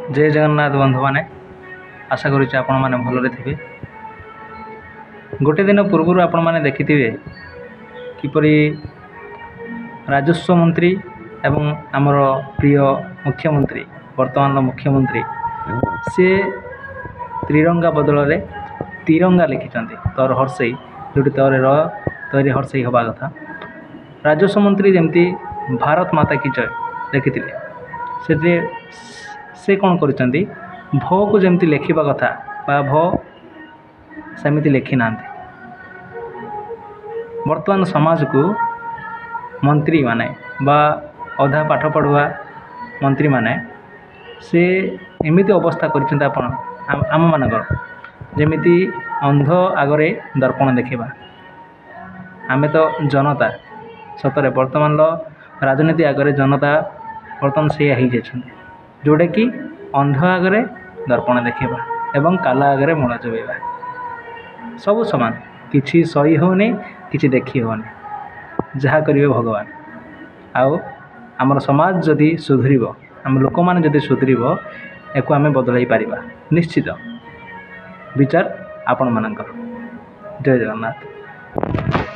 जय जगन्नाथ बंधु मैंने आशा करुच्चे आपण मैंने भलरे थे। गोटे दिन पूर्व आपण मैंने देखिथे किपरि राजस्व मंत्री एवं आमर प्रिय मुख्यमंत्री वर्तमान मुख्यमंत्री से त्रिरंगा बदल में तिरंगा लिखिं तर हर्षई जो तरी हर्षई हवा कथा। राजस्व मंत्री जमती भारत माता की जय लिखि से कौन कर भ को जमती लिखा कथा भ सेमती लिखि ना। वर्तमान समाज को मंत्री माने बा अधा पाठ पढ़ुआ मंत्री माने से एमिति अवस्था कर आम मानकर जमिति अंध आगरे दर्पण देखा। आम तो जनता सतरे वर्तमान राजनीति आगरे जनता बर्तमान से जोटा कि अंध आगरे दर्पण देखा एवं काला आगरे मूला चबेबा सब समान किसी सही होनी किसी देखी होनी जहाँ करेंगे भगवान। आउ आमर समाज जदि सुधर आम लोक मैंने जदि सुधर या आम बदल पारिबा निश्चित विचार आपण मानकर। जय जगन्नाथ।